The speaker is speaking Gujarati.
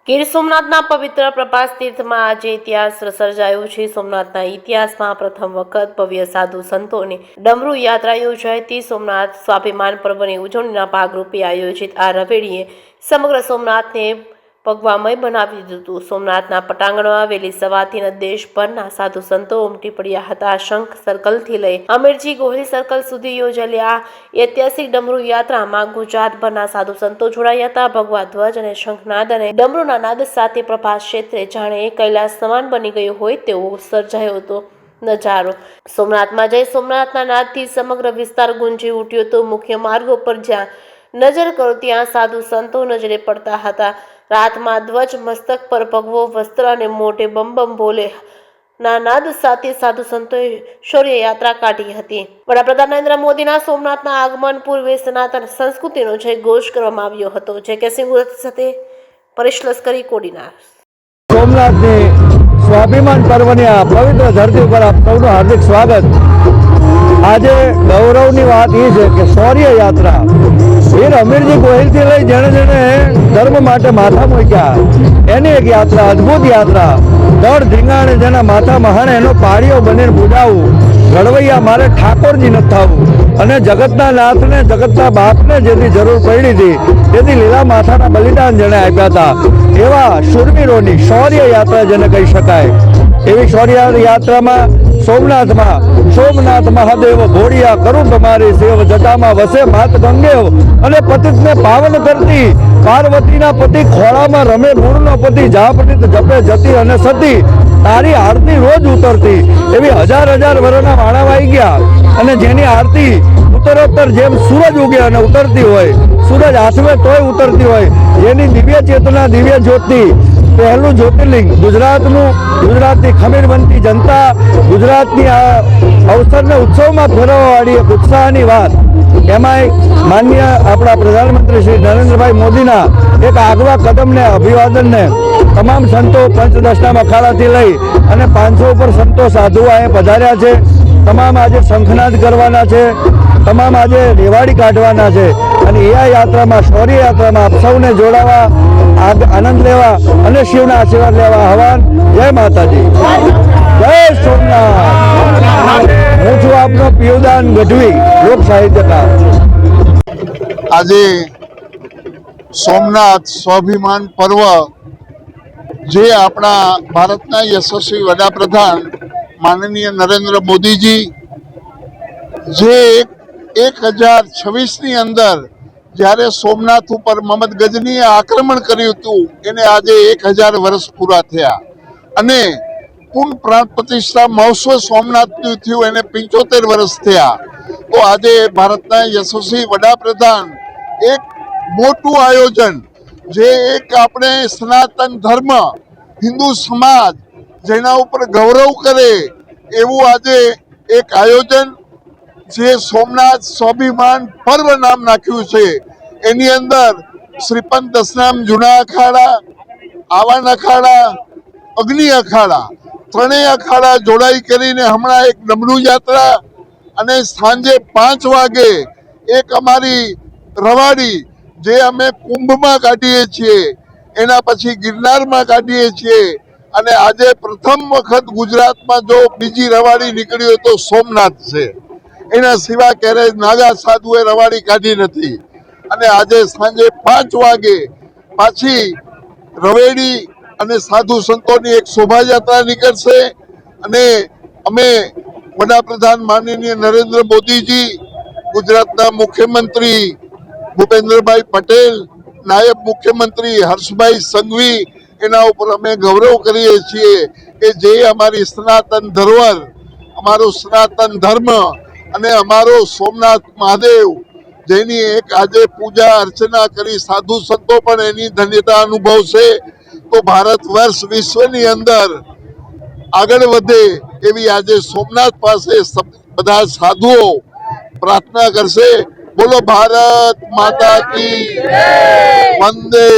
ગીર સોમનાથના પવિત્ર પ્રભાસ તીર્થમાં આજે ઇતિહાસ સર્જાયો છે। સોમનાથના ઇતિહાસમાં પ્રથમ વખત ભવ્ય સાધુ સંતોની ડમરૂ યાત્રા યોજાઈ। સોમનાથ સ્વાભિમાન પર્વની ઉજવણીના ભાગરૂપે આયોજિત આ રવેડીએ સમગ્ર સોમનાથને ભગવામય બનાવી દીધું હતું। સોમનાથના પટાંગણમાં વહેલી સવારથી દેશભરના સાધુ સંતો ઉમટી પડ્યા હતા। શંખ સર્કલથી લઈ અમીરજી ગોહિલ સર્કલ સુધી યોજાયેલી આ ઐતિહાસિક ડમરૂ યાત્રામાં ગુજરાતભરના સાધુ સંતો જોડાયા હતા। ભગવા ધ્વજ અને શંખનાદ અને ડમરૂના નાદ સાથે પ્રભાસ ક્ષેત્રે જાણે કૈલાસ સમાન બની ગયું હોય તેવો સર્જાયો હતો નજારો। સોમનાથમાં જય સોમનાથના નાદથી સમગ્ર વિસ્તાર ગુંજી ઉઠ્યો હતો। મુખ્ય માર્ગો પર જ્યાં નજર કરો ત્યાં સાધુ સંતો નજરે પડતા હતા। રાતમાં ધ્વજ, મસ્તક પર ભગવો વસ્ત્ર અને મોઢે બમ બમ ભોલે ના નાદ સાથે સાધુ સંતોએ શૌર્ય યાત્રા કાઢી હતી। વડાપ્રધાન નરેન્દ્ર મોદીના સોમનાથના આગમન પૂર્વે સનાતન સંસ્કૃતિનો જય ઘોષ કરવામાં આવ્યો હતો। જે કે સિંહ સાથે પરેશ લશ્કરી કોડીનાર। સોમનાથની સ્વાભિમાન પર્વની આ પવિત્ર ધરતી ઉપર આપ સૌનું હાર્દિક સ્વાગત। આજે ગૌરવની વાત એ છે કે શૌર્ય યાત્રા વીર અમીરજી ગોહિલથી લઈ જેણે જેણે ધર્મ માટે માથા મૂક્યા એની એક યાત્રા, અદ્ભુત યાત્રા। દળ ધીંગાણે જેના માથા મહાણે એનો પાળીઓ બનીને પૂજાવું, ઘડવૈયા મારે ઠાકોરજી ન થવું અને જગતના નાથને, જગતના બાપને જેથી જરૂર પડી હતી તેથી લીલા માથાના બલિદાન જેણે આપ્યા હતા એવા શૂરવીરોની શૌર્ય યાત્રા જેને કહી શકાય। એવી શૌર્ય યાત્રામાં સોમનાથમાં સોમનાથ મહાદેવ ભોળિયા કરું તમારી સેવ, જટામાં વસે માત ગંગેવ અને પતિતને પાવન કરતી પાર્વતીના પતિ ખોળામાં રમે મૂળનો પતિ જાપતિત જપે જતી અને સતી તારી આરતી રોજ ઉતરતી। એવી હજાર હજાર વર્ષના વાણા વાઈ ગયા અને જેની આરતી ઉત્તરોત્તર જેમ સૂરજ ઉગે અને ઉતરતી હોય, સૂરજ આથમે તોય ઉતરતી હોય, જેની દિવ્ય ચેતના, દિવ્ય જ્યોતિ, પહેલું જ્યોતિર્લિંગ ગુજરાતની ખમીરબંધી જનતા, ગુજરાતની આ અવસરને ઉત્સવમાં ફેરવવાવાળી એક ઉત્સાહની વાત। એમાંય માનનીય આપણા પ્રધાનમંત્રી શ્રી નરેન્દ્રભાઈ મોદીના એક આગવા કદમને, અભિવાદનને તમામ સંતો પંચદશના અખાડાથી લઈ અને 500 ઉપર સંતો સાધુઓ અહીં પધાર્યા છે। તમામ આજે શંખનાદ કરવાના છે, તમામ આજે રેવાડી કાઢવાના છે અને એ યાત્રામાં, શૌર્ય યાત્રામાં આપ સૌને જોડાવા, આનંદ લેવા અને શિવના આશીર્વાદ લેવા આહવાન। જય માતાજી, જય સોમનાથ। હું છું આપનો પિયુદાન ગઢવી, લોક સાહિત્યકાર। આજે સોમનાથ સ્વાભિમાન પર્વ જે આપણા ભારતના યશસ્વી વડાપ્રધાન માનનીય નરેન્દ્ર મોદીજી જે 1026ની અંદર જ્યારે સોમનાથ ઉપર મહમ્મદ ગજનીએ આક્રમણ કર્યું હતું એને આજે 1000 વર્ષ પૂરા થયા અને પૂર્ણ પ્રાણ પ્રતિષ્ઠા મહોત્સવ સોમનાથનું થયું એને 75 વર્ષ થયા। તો આજે ભારતના યશસ્વી વડાપ્રધાન એક મોટું આયોજન, જે એક આપણે સનાતન ધર્મ, હિન્દુ સમાજ જેના ઉપર ગૌરવ કરે એવું આજે એક આયોજન જે સોમનાથ સ્વાભિમાન પર્વ નામ નાખ્યું છે। એની અંદર શ્રીપંત દશનામ જૂના અખાડા, આવાન અખાડા, અગ્નિ અખાડા, ત્રણેય અખાડા જોડાઈ કરીને હમણાં એક ડમરૂ યાત્રા અને સાંજે 5 વાગે એક અમારી રવાડી જે અમે કુંભમાં કાઢીએ છીએ, એના પછી ગિરનારમાં કાઢીએ છીએ અને આજે પ્રથમ વખત ગુજરાતમાં જો બીજી રવાડી નીકળી હોય તો સોમનાથ છે। એના સિવાય ક્યારેય નાગા સાધુએ રવાડી કાઢી નથી અને આજે સાંજે 5 વાગે પાછી રવેડી અને સાધુ સંતોની એક શોભાયાત્રા નીકળશે અને અમે વડાપ્રધાન માનનીય નરેન્દ્ર મોદીજી, ગુજરાતના મુખ્યમંત્રી ભૂપેન્દ્રભાઈ પટેલ, નાયબ મુખ્યમંત્રી હર્ષભાઈ સંઘવી, એના ઉપર અમે ગૌરવ કરીએ છીએ કે જે અમારી સનાતન ધરોહર, અમારો સનાતન ધર્મ અને અમારો સોમનાથ મહાદેવ જેની એક આજે પૂજા અર્ચના કરી સાધુ સંતો પણ એની ધન્યતા અનુભવશે। તો ભારત વર્ષ વિશ્વની અંદર આગળ વધે એવી આજે સોમનાથ પાસે બધા સાધુઓ પ્રાર્થના કરશે। બોલો ભારત માતા કી, વંદે।